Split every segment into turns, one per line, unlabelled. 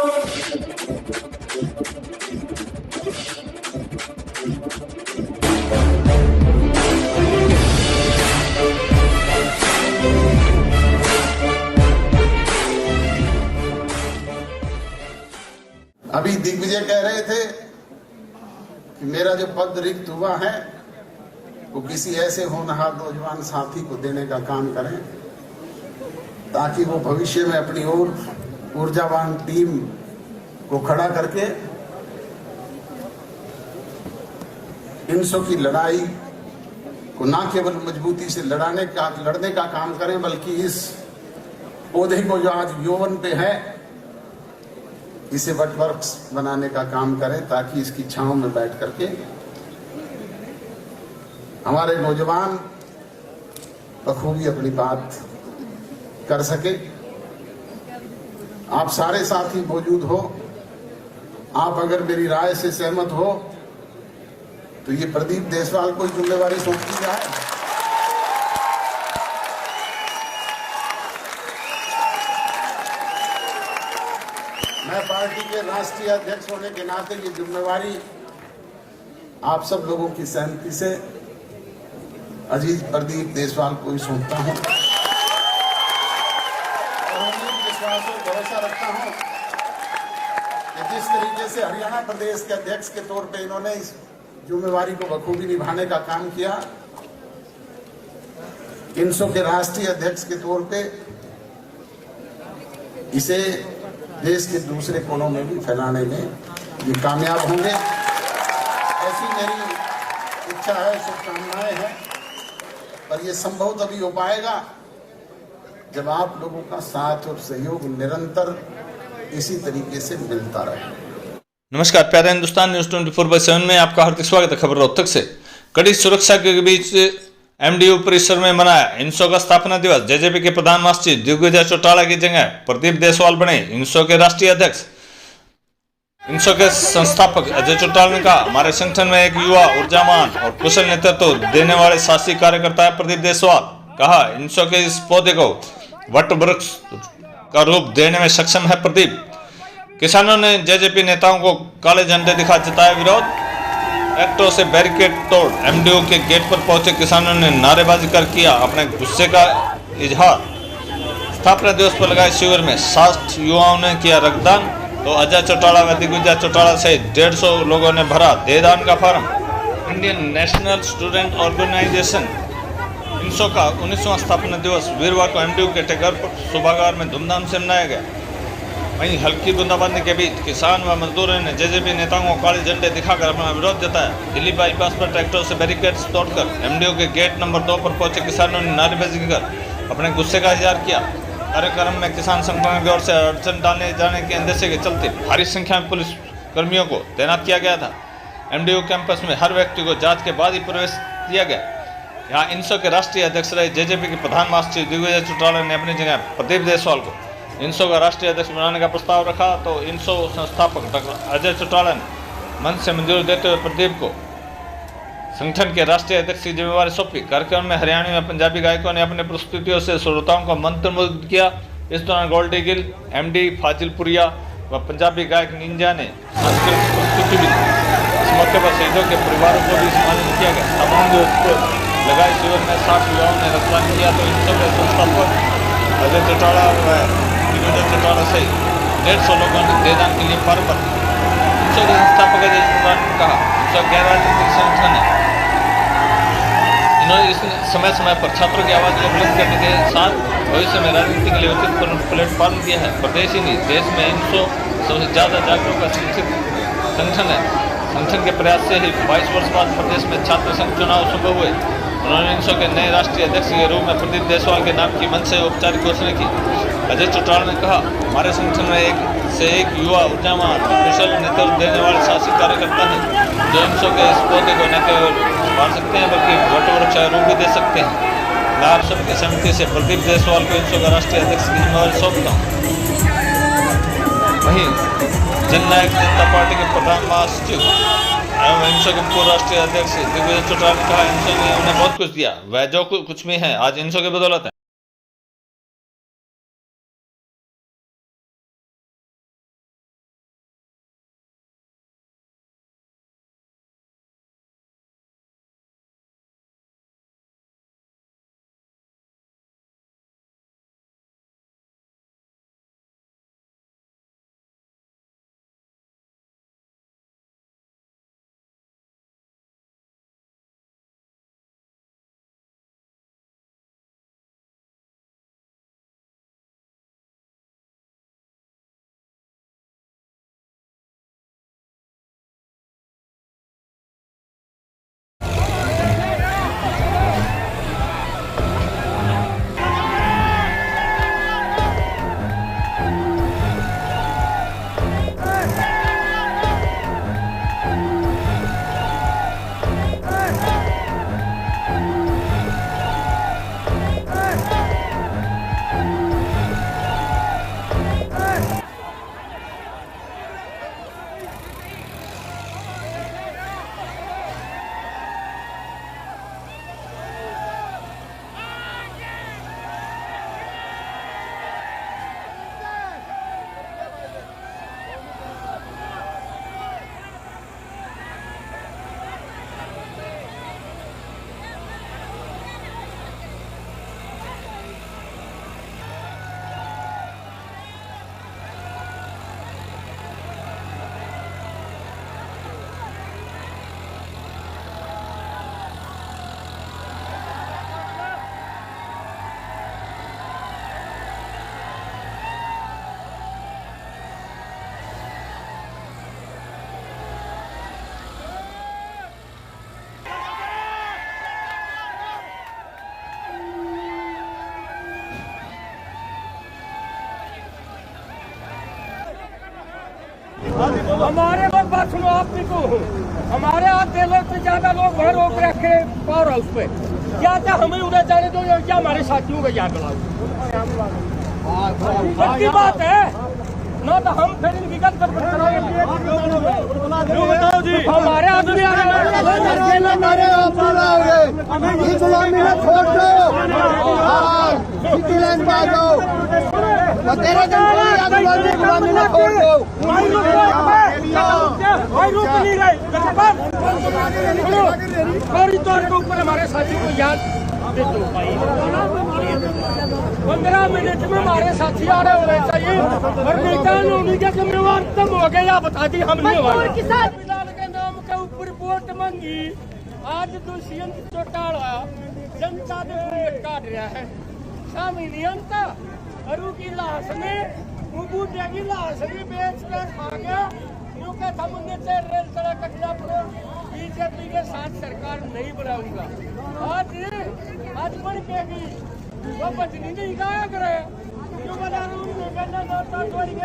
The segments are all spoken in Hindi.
अभी दिग्विजय कह रहे थे कि मेरा जो पद रिक्त हुआ है वो किसी ऐसे होनहार नौजवान साथी को देने का काम करें ताकि वो भविष्य में अपनी और ऊर्जावान टीम को खड़ा करके इनसो की लड़ाई को न केवल मजबूती से लड़ने का काम करें, बल्कि इस पौधे को जो आज यौवन पे है इसे वटवृक्ष बनाने का काम करें, ताकि इसकी छांव में बैठ करके हमारे नौजवान बखूबी अपनी बात कर सके। आप सारे साथी मौजूद हो, आप अगर मेरी राय से सहमत हो तो ये प्रदीप देसवाल को जिम्मेवारी सौंप दी जाए। मैं पार्टी के राष्ट्रीय अध्यक्ष होने के नाते ये जिम्मेवारी आप सब लोगों की सहमति से अजीज प्रदीप देसवाल को ही सौंपता हूं और विश्वास और भरोसा रखता हूं कि जिस तरीके से हरियाणा प्रदेश के अध्यक्ष के तौर पे इन्होंने इस जिम्मेवारी को बखूबी निभाने का काम किया, इनसो के राष्ट्रीय अध्यक्ष के तौर पे इसे देश के दूसरे कोनों में भी फैलाने में ये कामयाब होंगे, ऐसी मेरी इच्छा है, शुभकामनाएं हैं। पर ये संभव तभी हो पाएगा जब आप लोगों का साथ और सहयोग निरंतर इसी तरीके से मिलता रहे।
नमस्कार प्यारे हिंदुस्तान न्यूज 24/7 में आपका हार्दिक स्वागत है। खबर रोहतक से कड़ी सुरक्षा के बीच एमडीयू परिसर में मनाया इनसो का स्थापना दिवस। जेजेपी के प्रधान महासचिव दिग्विजय चौटाला की जगह प्रदीप देसवाल बने इनसो के राष्ट्रीय अध्यक्ष। इनसो के संस्थापक अजय चौटाला ने कहा, हमारे संगठन में एक युवा ऊर्जावान और कुशल नेतृत्व देने वाले साहसी कार्यकर्ता है प्रदीप देसवाल। कहा, इनसो के इस पौधे को वट वृक्ष का रूप देने में सक्षम है प्रदीप। किसानों ने जेजेपी नेताओं को काले झंडे दिखा जताया विरोध। एक्टों से बैरिकेड तोड़ एमडीयू के गेट पर पहुंचे किसानों ने नारेबाजी कर किया अपने गुस्से का इजहार। स्थापना दिवस पर लगाए शिविर में 60 युवाओं ने किया रक्तदान, तो अजय चौटाला व दिग्विजय चौटाला सहित 150 लोगों ने भरा देहदान का फार्म। इंडियन नेशनल स्टूडेंट ऑर्गेनाइजेशन इनसो का 19वां स्थापना दिवस वीरवार को एमडीयू के टेकर सभागार में धूमधाम से मनाया गया। वहीं हल्की बूंदाबांदी के बीच किसान व मजदूरों ने जेजेपी नेताओं को काले झंडे दिखाकर अपना विरोध जताया। दिल्ली बाईपास पर ट्रैक्टरों से बैरिकेड्स तोड़कर एमडीयू के गेट नंबर 2 पर पहुंचे किसानों ने नारेबाजी कर अपने गुस्से का इजहार किया। कार्यक्रम में किसान संगठनों की ओर से अड़चन डालने जाने के अंदेशे के चलते भारी संख्या में पुलिस कर्मियों को तैनात किया गया था। एमडीयू कैंपस में हर व्यक्ति को जांच के बाद ही प्रवेश दिया गया। यहाँ इनसो के राष्ट्रीय अध्यक्ष रहे जेजेपी के प्रधान महासचिव दिग्विजय चौटाला ने अपनी जगह प्रदीप देसवाल को इनसो का राष्ट्रीय अध्यक्ष बनाने का प्रस्ताव रखा, तो इनसो संस्थापक डॉक्टर अजय चौटाला ने मंच से मंजूरी देते हुए प्रदीप को संगठन के राष्ट्रीय अध्यक्ष की जिम्मेवारी सौंपी। कार्यक्रम में हरियाणवी व पंजाबी गायकों ने अपने प्रस्तुतियों से श्रोताओं को मंत्रमुग्ध किया। इस दौरान गोल्डी गिल, एमडी फाजिलपुरिया व पंजाबी गायक निंजा ने सांस्कृतिक प्रस्तुति भी दी। इस मौके पर शहीदों के परिवारों को भी सम्मानित किया गया। स्थापना दिवस पर लगाए शिविर में 60 युवाओं ने रक्तदान किया, तो इनसो के संस्थापक अजय चौटाला व दिग्विजय चौटाला सहित 150 लोगों ने देहदान के लिए फॉर्म भर दिया। इनसो के संस्थापक अजय चौटाला ने कहा, इनसो गैर राजनीतिक संगठन है। इन्होंने इस समय पर छात्रों की आवाज़ को बुलंद करने के साथ भविष्य में राजनीति के लिए उचित प्लेटफॉर्म दिया है। प्रदेश ही नहीं देश में इनसो सबसे ज़्यादा जागरूक का संगठन है। संगठन के प्रयास से ही 22 वर्ष बाद प्रदेश में छात्र संघ चुनाव शुरू हुए। उन्होंने इनसो के नए राष्ट्रीय अध्यक्ष के रूप में प्रदीप देसवाल के नाम की मंच से औपचारिक घोषणा की। अजय चौटाला ने कहा, हमारे संगठन में एक युवा ऊर्जावान कुशल नेतृत्व देने वाले साहसी कार्यकर्ता है, जो इनसो के इस पौधे को न केवल मार सकते हैं बल्कि वटवृक्ष का रूप भी दे सकते हैं। मैं आप सबकी सहमति से प्रदीप देसवाल को इनसो का राष्ट्रीय अध्यक्ष की जिम्मेवारी सौंपता हूँ। वहीं जननायक जनता पार्टी के प्रधान महासचिव एवं इनसो के पूर्व राष्ट्रीय अध्यक्ष दिग्विजय चौटाला ने कहा, इनसो ने उन्हें बहुत कुछ दिया, वह जो कुछ भी है आज इनसो की बदौलत है।
हमारे लोग बात सुनो, आप भी को हो, हमारे यहाँ 3 लाख से ज्यादा लोग वहाँ रोक रखे पावर हाउस पे। क्या हमें उधर जाने दो या क्या हमारे साथियों को यहाँ बुलाओ? सच्ची बात है ना, तो हम फिर इनकी गलत बताओ जी। हमारे आदमी आ रहे तौर के ऊपर हमारे साथी को याद 15 मिनट में हमारे साथी आ रहे होने चाहिए और नेता उन्हीं के जिम्मेवार तब हो गए। या बता दी हम नहीं बिलाल के नाम के ऊपर वोट मांगी। आज दुष्यंत चौटाला जनता ने वोट काट रहा है। शामिल नियंता अरु की लाश में बूटे की लाश भी बेच कर खा गया क्योंकि हम उन्हें से रेल सड़क के खिलाफ बीजेपी के साथ सरकार नहीं बनाऊंगा। आज बढ़ के वो बचनी नहीं गाया करे क्यों बना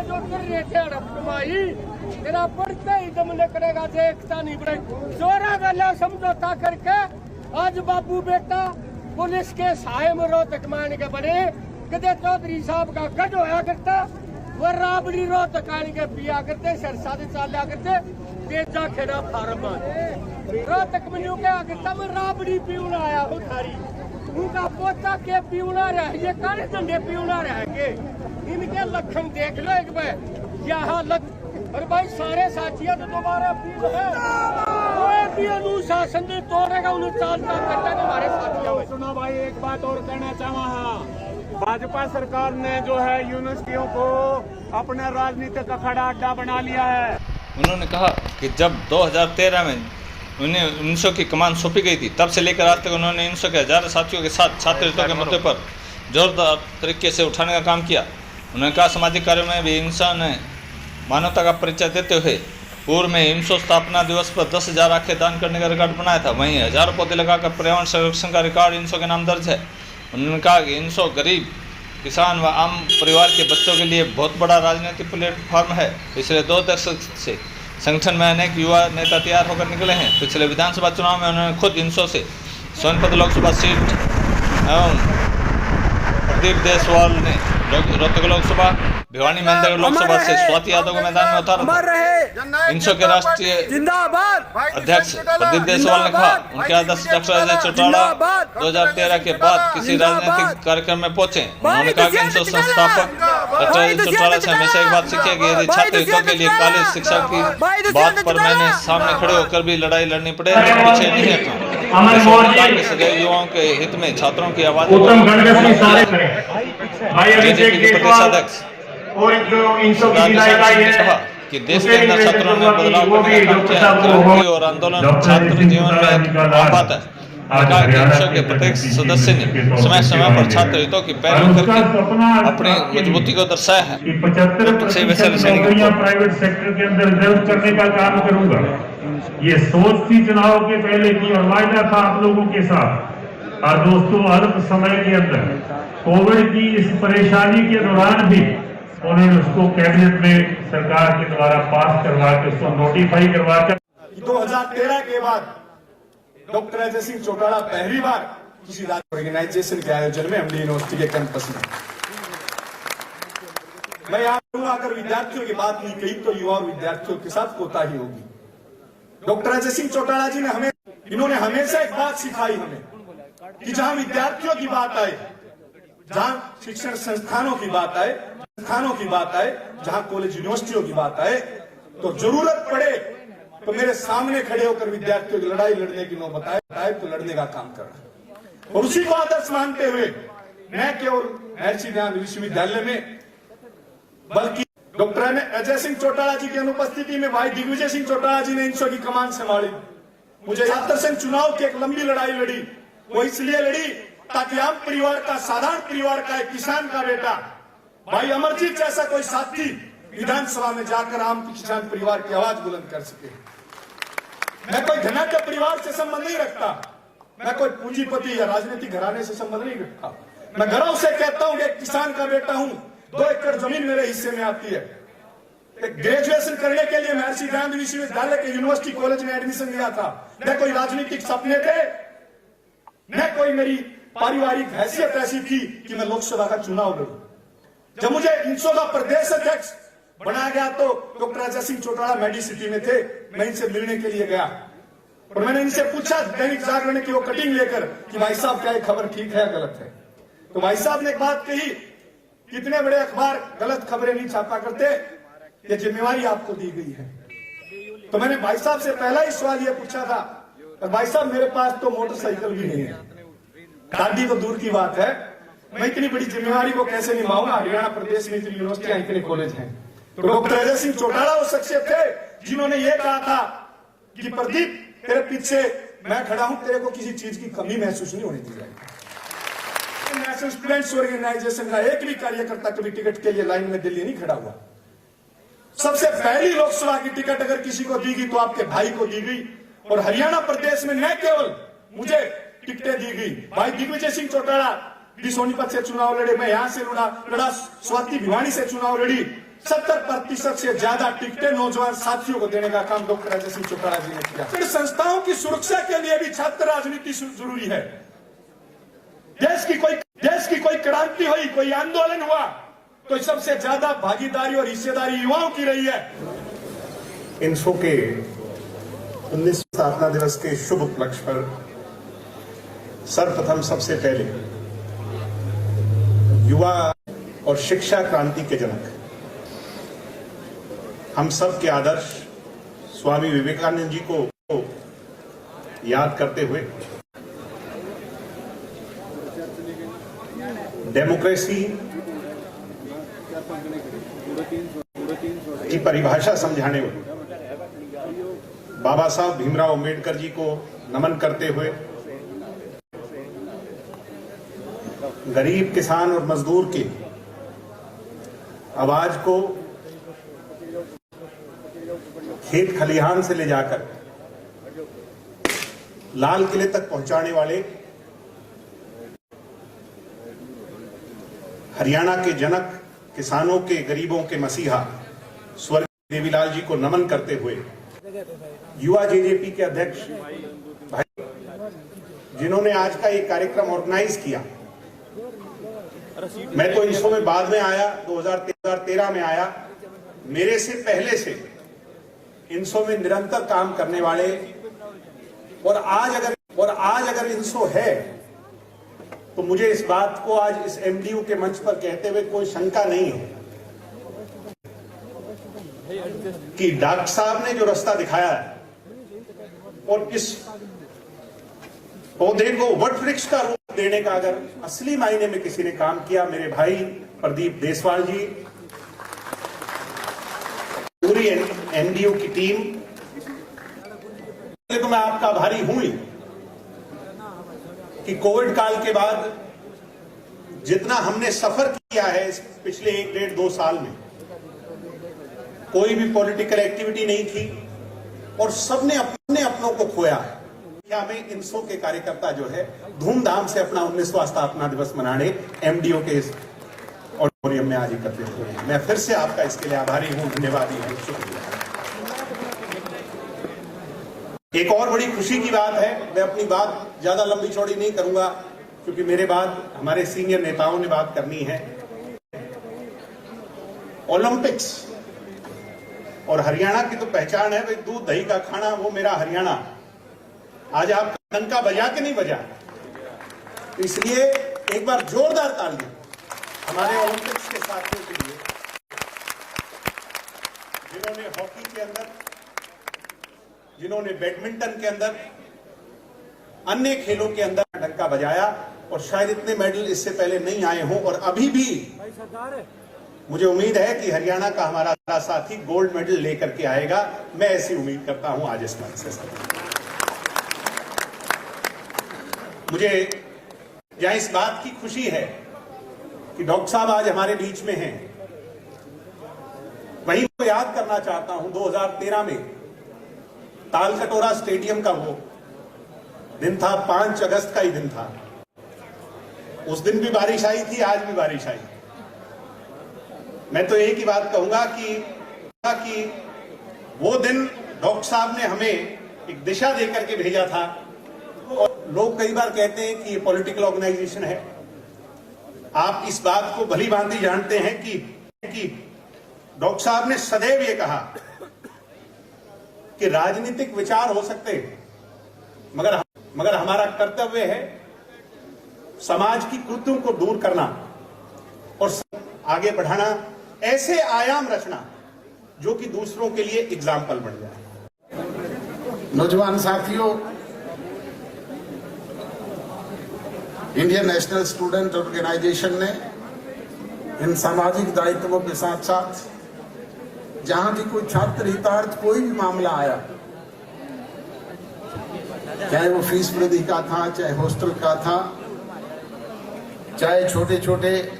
जो कर रहे थे भाई तेरा बढ़ते ही दम ने करेगा एकता नहीं बढ़े जोरा गला समझौता करके। आज बाबू बेटा पुलिस के साय में रोहतक मान के बने कदे चौधरी साहब का गढ़ होया करता, वो राबड़ी रोहतक आने के पिया करते, सरसा से चालिया करते, तेजा खेड़ा फार्म रोहतक में क्या करता, मैं राबड़ी पीवना आया हूँ थारी उनका पोता के पीवना रहे, ये काले झंडे पीवना रहे के इनके लक्षण देख लो एक बार यहाँ लग। और भाई सारे साथियों तो दोबारा अपील है, कोई भी अनुशासन नहीं तोड़ेगा उन्हें चाल करता है हमारे साथियों में।
सुनो भाई, एक बात और कहना चाहूँ, भाजपा सरकार ने जो है यूनिवर्सिटियों को अपना राजनीतिक अखाड़ा अड्डा बना लिया है।
उन्होंने कहा कि जब 2013 में उन्हें 1900 की कमान सौंपी गई थी तब से लेकर आज तक उन्होंने 1900 के हजारों साथियों के साथ छात्र हितों के मुद्दे पर जोरदार तरीके से उठाने का काम किया। उन्होंने कहा सामाजिक कार्यों में भी हिंसा ने मानवता का परिचय देते हुए पूर्व में हिंसो स्थापना दिवस पर 10,000 आंखें दान करने का रिकॉर्ड बनाया था। वहीं हजारों पौधे लगाकर पर्यावरण संरक्षण का रिकॉर्ड हिंसो के नाम दर्ज है। उन्होंने कहा कि हिंसो गरीब किसान व आम परिवार के बच्चों के लिए बहुत बड़ा राजनीतिक प्लेटफॉर्म है। पिछले 2 दशक से संगठन में अनेक युवा नेता तैयार होकर निकले हैं। पिछले विधानसभा चुनाव में उन्होंने खुद हिंसो से सोनभद्र लोकसभा सीट एवं प्रदीप देसवाल ने रोहतक लोकसभा, भिवानी महेंद्रगढ़ लोकसभा से स्वाति यादव को मैदान में उतारा था। हिंसो के राष्ट्रीय अध्यक्ष प्रदीप देसवाल ने कहा उनके आदर्श डॉक्टर अजय चौटाला 2013 के बाद किसी राजनीतिक कार्यक्रम में पहुंचे। उन्होंने कहा कि हिंसो संस्थापक डॉक्टर अजय चौटाला से हमेशा एक बात सीखी कि यदि छात्र हितों के लिए कॉलेज शिक्षा की बात पर मैंने सामने खड़े होकर भी लड़ाई लड़नी पड़े तो पीछे नहीं हटना। युवाओं के हित में छात्रों की आवाज बीजेपी के प्रदेश अध्यक्ष ने कहा कि देश के अंदर छात्रों में बदलाव करने का काम किया है। क्रांति और आंदोलन छात्र जीवन में एक आम बात है। कहा कि हिंसो के प्रत्येक सदस्य ने समय समय पर छात्र हितों की पैरवी करके अपनी मजबूती को दर्शाया है।
75% प्राइवेट सेक्टर के अंदर रिजर्व करने का काम करूंगा। ये सोच थी चुनाव के पहले की और वायदा था आप लोगों के साथ। और दोस्तों, अल्प समय के अंदर कोविड की इस परेशानी के दौरान भी उन्होंने उसको कैबिनेट में सरकार के द्वारा पास करवा के उसको नोटिफाई करवा कर
2013 के बाद डॉक्टर अजय सिंह चौटाला पहली बार किसी राज्य ऑर्गेनाइजेशन के आयोजन में एमडी यूनिवर्सिटी के कैंपस में। मैं यहाँ अगर विद्यार्थियों की बात नहीं कही तो युवा विद्यार्थियों के साथ कोताही होगी। डॉक्टर अजय सिंह चौटाला जी ने इन्होंने हमेशा एक बात सिखाई हमें कि जहां विद्यार्थियों की बात आए, जहां शिक्षण संस्थानों की बात आए, जहां कॉलेज यूनिवर्सिटियों की बात आए तो जरूरत पड़े तो मेरे सामने खड़े होकर विद्यार्थियों की लड़ाई लड़ने की नौबत आए तो लड़ने का काम करना और उसी को आदर्श मानते हुए न केवल महर्षि ज्ञान विश्वविद्यालय में बल्कि डॉक्टर अजय सिंह चौटाला जी की अनुपस्थिति में भाई दिग्विजय सिंह चौटाला जी ने हिंसो की कमान संभाली। मुझे छात्र संघ चुनाव की एक लंबी लड़ाई लड़ी, वो इसलिए लड़ी ताकि आम परिवार का, साधारण परिवार का, एक किसान का बेटा भाई अमरजीत जैसा कोई साथी विधानसभा में जाकर आम किसान परिवार की आवाज बुलंद कर सके। मैं कोई धनाढ्य परिवार से संबंध नहीं रखता, मैं कोई पूंजीपति या राजनीतिक घराने से संबंध नहीं रखता। मैं गर्व से कहता हूं कि एक किसान का बेटा हूं, 2 एकड़ जमीन मेरे हिस्से में आती है। ग्रेजुएशन करने के लिए महर्षि गांधी विश्वविद्यालय के यूनिवर्सिटी कॉलेज में एडमिशन लिया था। न कोई राजनीतिक सपने थे, न कोई मेरी पारिवारिक हैसियत ऐसी थी कि मैं लोकसभा का चुनाव लड़ूं। जब मुझे इंसो का प्रदेश अध्यक्ष बनाया गया तो डॉक्टर अजय सिंह चौटाला मेडिसिटी में थे। मैं इनसे मिलने के लिए गया और मैंने इनसे पूछा दैनिक जागरण की वो कटिंग लेकर कि भाई साहब क्या ये खबर ठीक है गलत है? तो भाई साहब ने एक बात कही, कितने बड़े अखबार गलत खबरें नहीं छापा करते, ये जिम्मेवारी आपको दी गई है। तो मैंने भाई साहब से पहला ही सवाल ये पूछा था, भाई साहब मेरे पास तो मोटरसाइकिल भी नहीं है, गाड़ी तो दूर की बात है, मैं इतनी बड़ी जिम्मेवारी को कैसे निभाऊंगा? हरियाणा प्रदेश में इतनी यूनिवर्सिटियां, इतने कॉलेज हैं। तो डॉक्टर अजय सिंह चौटाला वो शख्सियत थे जिन्होंने ये कहा था कि प्रदीप तेरे पीछे मैं खड़ा हूं, तेरे को किसी चीज की कमी महसूस नहीं होने दी जाएगी। नेशनल स्टूडेंट्स ऑर्गेनाइजेशन का एक भी कार्यकर्ता कभी टिकट के लिए लाइन में दिल्ली नहीं खड़ा हुआ। सबसे पहली लोकसभा की टिकट अगर किसी को दी गई तो आपके भाई को दी गई। और हरियाणा प्रदेश में न केवल मुझे टिकटें दी गई, भाई दिग्विजय सिंह चौटाला भी सोनीपत से चुनाव लड़े, मैं यहां से लड़ा, स्वाति भिवानी से चुनाव लड़ी। 70% से ज्यादा टिकटें नौजवान साथियों को देने का काम डॉक्टर अजय सिंह चौटाला जी ने किया। फिर संस्थाओं की सुरक्षा के लिए भी छात्र राजनीति जरूरी है। देश की कोई क्रांति हुई, कोई आंदोलन हुआ तो सबसे ज्यादा भागीदारी और हिस्सेदारी युवाओं की रही है।
इंसो के 19 स्थापना दिवस के शुभ उपलक्ष्य पर सर्वप्रथम सबसे पहले युवा और शिक्षा क्रांति के जनक हम सब के आदर्श स्वामी विवेकानंद जी को याद करते हुए डेमोक्रेसी की परिभाषा समझाने हुए बाबा साहब भीमराव अंबेडकर जी को नमन करते हुए गरीब किसान और मजदूर की आवाज को खेत खलिहान से ले जाकर लाल किले तक पहुंचाने वाले हरियाणा के जनक, किसानों के, गरीबों के मसीहा स्वर्गीय देवीलाल जी को नमन करते हुए युवा जेजेपी के अध्यक्ष भाई जिन्होंने आज का ये कार्यक्रम ऑर्गेनाइज किया। मैं तो इंसो में बाद में आया, 2013 में आया। मेरे से पहले से इंसो में निरंतर काम करने वाले और आज अगर इंसो है तो मुझे इस बात को आज इस एमडीयू के मंच पर कहते हुए कोई शंका नहीं है कि डॉक्टर साहब ने जो रास्ता दिखाया है और इस पौधे को वट वृक्ष का रूप देने का अगर असली मायने में किसी ने काम किया, मेरे भाई प्रदीप देसवाल जी, पूरी एमडीयू की टीम, तो मैं आपका आभारी हूं ही कि कोविड काल के बाद जितना हमने सफर किया है इस पिछले 1-1.5-2 साल में, कोई भी पॉलिटिकल एक्टिविटी नहीं थी और सबने अपने अपनों को खोया है। क्या में इंसो के कार्यकर्ता जो है धूमधाम से अपना 19वां स्थापना दिवस मनाने एमडीओ के इस ऑडिटोरियम में आज एकत्रित हुए हैं। मैं फिर से आपका इसके लिए आभारी हूं, धन्यवादी हूं, शुक्रिया। एक और बड़ी खुशी की बात है, मैं अपनी बात ज्यादा लंबी चौड़ी नहीं करूंगा क्योंकि मेरे बाद हमारे सीनियर नेताओं ने बात करनी है। ओलंपिक्स और हरियाणा की तो पहचान है भाई, दूध दही का खाना, वो मेरा हरियाणा। आज आपका डंका बजा के नहीं बजा, तो इसलिए एक बार जोरदार तालियां हमारे ओलंपिक्स के साथियों के लिए जिन्होंने हॉकी के अंदर, जिन्होंने बैडमिंटन के अंदर, अन्य खेलों के अंदर डंका बजाया और शायद इतने मेडल इससे पहले नहीं आए हों और अभी भी मुझे उम्मीद है कि हरियाणा का हमारा साथी गोल्ड मेडल लेकर के आएगा। मैं ऐसी उम्मीद करता हूं आज इस मंच से। मुझे यहां इस बात की खुशी है कि डॉक्टर साहब आज हमारे बीच में हैं। वहीं को याद करना चाहता हूं 2013 में तालकटोरा स्टेडियम का वो दिन था, 5 अगस्त का ही दिन था। उस दिन भी बारिश आई थी, आज भी बारिश आई। मैं तो एक ही बात कहूंगा कि
कि वो दिन डॉक्टर साहब ने हमें एक दिशा देकर के भेजा था। और लोग कई बार कहते हैं कि ये पॉलिटिकल ऑर्गेनाइजेशन है। आप इस बात को भली भांति जानते हैं कि डॉक्टर साहब ने सदैव ये कहा कि राजनीतिक विचार हो सकते हैं, मगर हमारा कर्तव्य है समाज की कुरीतियों को दूर करना और आगे बढ़ाना, ऐसे आयाम रचना जो कि दूसरों के लिए एग्जाम्पल बन जाए।
नौजवान साथियों, इंडियन नेशनल स्टूडेंट ऑर्गेनाइजेशन ने इन सामाजिक दायित्वों के साथ साथ जहां भी कोई छात्र हितार्थ कोई भी मामला आया, चाहे वो फीस वृद्धि का था, चाहे हॉस्टल का था, चाहे छोटे छोटे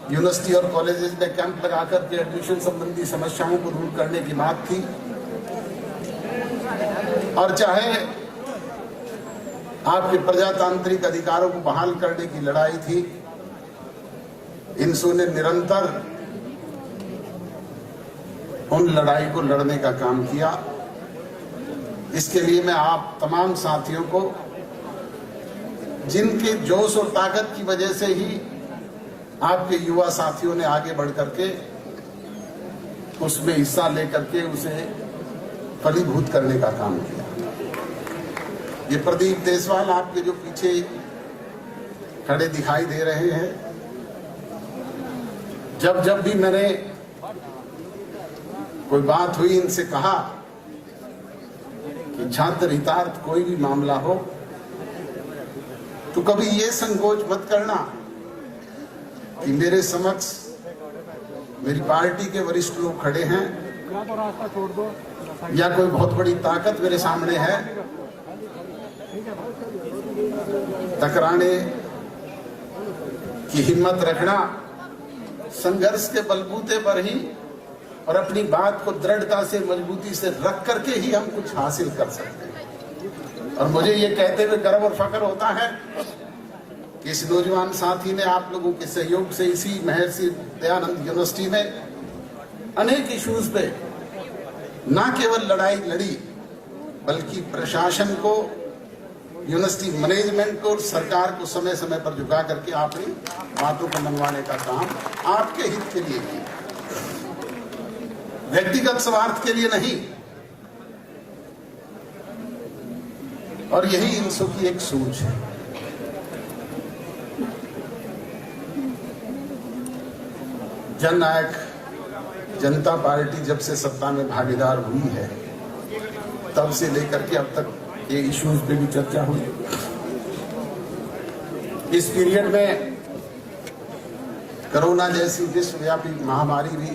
यूनिवर्सिटी और कॉलेजेस में कैंप लगाकर के एडमिशन संबंधी समस्याओं को दूर करने की बात थी, और चाहे आपके प्रजातांत्रिक अधिकारों को बहाल करने की लड़ाई थी, इनसो ने निरंतर उन लड़ाई को लड़ने का काम किया। इसके लिए मैं आप तमाम साथियों को, जिनके जोश और ताकत की वजह से ही आपके युवा साथियों ने आगे बढ़ करके उसमें हिस्सा लेकर के उसे फलीभूत करने का काम किया। ये प्रदीप देसवाल आपके जो पीछे खड़े दिखाई दे रहे हैं, जब जब भी मैंने कोई बात हुई, इनसे कहा कि छात्र हितार्थ कोई भी मामला हो तो कभी ये संकोच मत करना कि मेरे समक्ष मेरी पार्टी के वरिष्ठ लोग खड़े हैं या कोई बहुत बड़ी ताकत मेरे सामने है, टकराने की हिम्मत रखना, संघर्ष के बलबूते पर ही और अपनी बात को दृढ़ता से मजबूती से रख करके ही हम कुछ हासिल कर सकते हैं। और मुझे ये कहते हुए गर्व और फख्र होता है कि इस नौजवान साथी ने आप लोगों के सहयोग से इसी महर्षि दयानंद यूनिवर्सिटी में अनेक इश्यूज पे न केवल लड़ाई लड़ी, बल्कि प्रशासन को, यूनिवर्सिटी मैनेजमेंट को और सरकार को समय समय पर झुका करके अपनी बातों को मनवाने का काम आपके हित के लिए किया, व्यक्तिगत स्वार्थ के लिए नहीं। और यही इनसो की एक सोच है। जननायक जनता पार्टी जब से सत्ता में भागीदार हुई है, तब से लेकर के अब तक ये इश्यूज पे भी चर्चा हुई। इस पीरियड में कोरोना जैसी विश्वव्यापी महामारी भी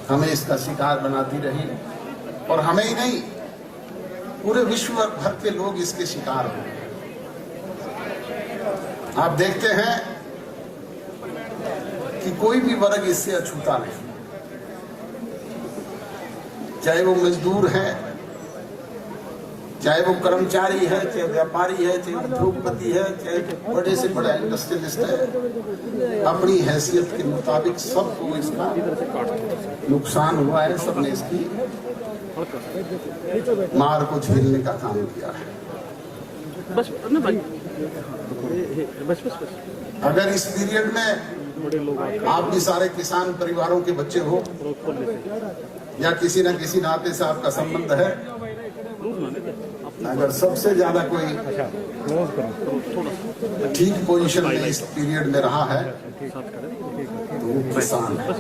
हमें इसका शिकार बनाती रही, और हमें ही नहीं, पूरे विश्व भर के लोग इसके शिकार हुए। आप देखते हैं कि कोई भी वर्ग इससे अछूता नहीं, चाहे वो मजदूर है, चाहे वो कर्मचारी है, चाहे व्यापारी है, चाहे उद्योगपति है, चाहे बड़े से बड़ा इंडस्ट्रियलिस्ट है, अपनी हैसियत के मुताबिक सबको इसका नुकसान हुआ है। सबने इसकी मार को झेलने का काम किया है। अगर इस पीरियड में आप भी सारे किसान परिवारों के बच्चे हो या किसी न किसी नाते से आपका संबंध है, अगर सबसे ज्यादा कोई ठीक पोजीशन में इस पीरियड में रहा है तो वो किसान है।